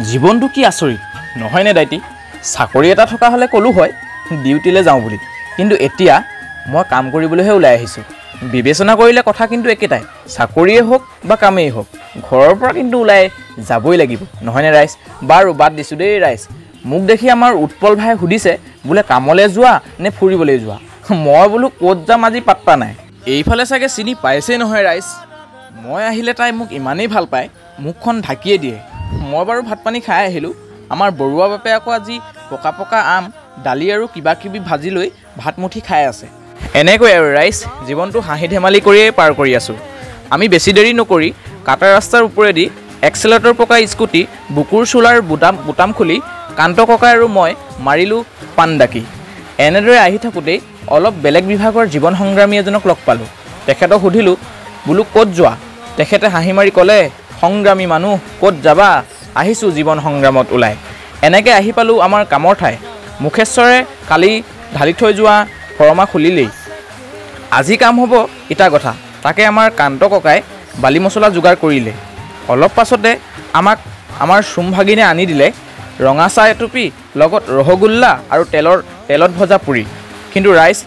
জীৱনটো কি আচৰিত নহয়নে দাইটি চাকৰি এটা থকা হ'লে ক'লো হয় ডিউটিলৈ যাওঁ বুলি কিন্তু এতিয়া মই কাম কৰিবলৈহে ওলাই আহিছোঁ বিবেচনা কৰিলে কথা কিন্তু একেটাই চাকৰিয়ে হওক বা কামেই হওক ঘৰৰ পৰা কিন্তু ওলাই যাবই লাগিব নহয়নে ৰাইজ বাৰু বাদ দিছোঁ দেই ৰাইজ মোক দেখি আমাৰ উৎপল ভাই সুধিছে বোলে কামলৈ যোৱা নে ফুৰিবলৈ যোৱা মই বোলো ক'ত যাম আজি পাত্তা নাই এইফালে চাগে চিনি পাইছেই নহয় ৰাইজ মই আহিলে তাই মোক ইমানেই ভাল পায় মুখখন ঢাকিয়ে দিয়ে মই বাৰু ভাত পানী খাই আহিলোঁ আমাৰ বৰুৱা বাপে আকৌ আজি পকা পকা আম দালি আৰু কিবা কিবি ভাজি লৈ ভাত মুঠি খাই আছে এনেকৈ আৰু ৰাইজ জীৱনটো হাঁহি ধেমালি কৰিয়ে পাৰ কৰি আছোঁ আমি বেছি দেৰি নকৰি কাটা ৰাস্তাৰ ওপৰেদি এক্সেলেটৰ পকা স্কুটি বুকুৰ চোলাৰ বুটাম খুলি কান্ত ককা আৰু মই মাৰিলোঁ পানডাকি এনেদৰে আহি থাকোঁতেই অলপ বেলেগ বিভাগৰ জীৱন সংগ্ৰামী এজনক লগ পালোঁ তেখেতক সুধিলোঁ বোলো ক'ত যোৱা তেখেতে হাঁহি মাৰি ক'লে সংগ্ৰামী মানুহ ক'ত যাবা আহিছোঁ জীৱন সংগ্ৰামত ওলাই এনেকৈ আহি পালোঁ আমাৰ কামৰ ঠাই মুখেশ্বৰে কালি ঢালি থৈ যোৱা ফৰমা খুলিলেই আজি কাম হ'ব ইটা কথা তাকে আমাৰ কান্ত ককাই বালি মছলা যোগাৰ কৰিলে অলপ পাছতে আমাক আমাৰ চুমভাগিনে আনি দিলে ৰঙা চাহ এটুপি লগত ৰসগোল্লা আৰু তেলত ভজা পুৰি কিন্তু ৰাইজ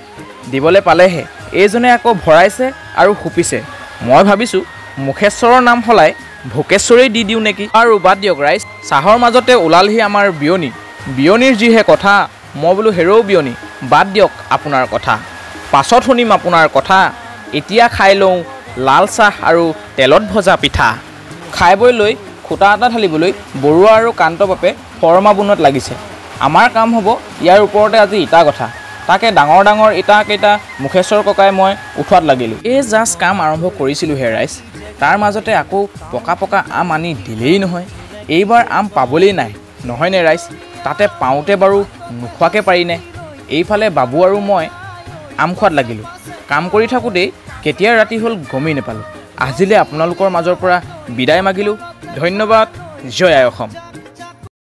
দিবলৈ পালেহে এইজনে আকৌ ভৰাইছে আৰু সুপিছে মই ভাবিছোঁ মুখেশ্বৰৰ নাম সলাই ভোকেশ্বৰেই দি দিওঁ নেকি আৰু বাদ দিয়ক ৰাইজ চাহৰ মাজতে ওলালহি আমাৰ বিয়নীৰ যিহে কথা মই বোলো হেৰৌ বিয়নী বাদ দিয়ক আপোনাৰ কথা পাছত শুনিম আপোনাৰ কথা এতিয়া খাই লওঁ লাল চাহ আৰু তেলত ভজা পিঠা খাই বৈ লৈ খুটা এটা ঢালিবলৈ বৰুৱা আৰু কান্ত বাপে ফৰমা বনোৱাত লাগিছে আমাৰ কাম হ'ব ইয়াৰ ওপৰতে আজি ইটা কথা তাকে ডাঙৰ ডাঙৰ ইটাকেইটা মুখেশ্বৰ ককাই মই উঠোৱাত লাগিলোঁ এই জাষ্ট কাম আৰম্ভ কৰিছিলোঁ হে ৰাইজ তাৰ মাজতে আকৌ পকা পকা আম আনি দিলেই নহয় এইবাৰ আম পাবলেই নাই নহয়নে ৰাইজ তাতে পাওঁতে বাৰু নোখোৱাকৈ পাৰিনে এইফালে বাবু আৰু মই আম খোৱাত লাগিলোঁ কাম কৰি থাকোঁতেই কেতিয়া ৰাতি হ'ল গমেই নাপালোঁ আজিলৈ আপোনালোকৰ মাজৰ পৰা বিদায় মাগিলোঁ ধন্যবাদ জয় আই অসম।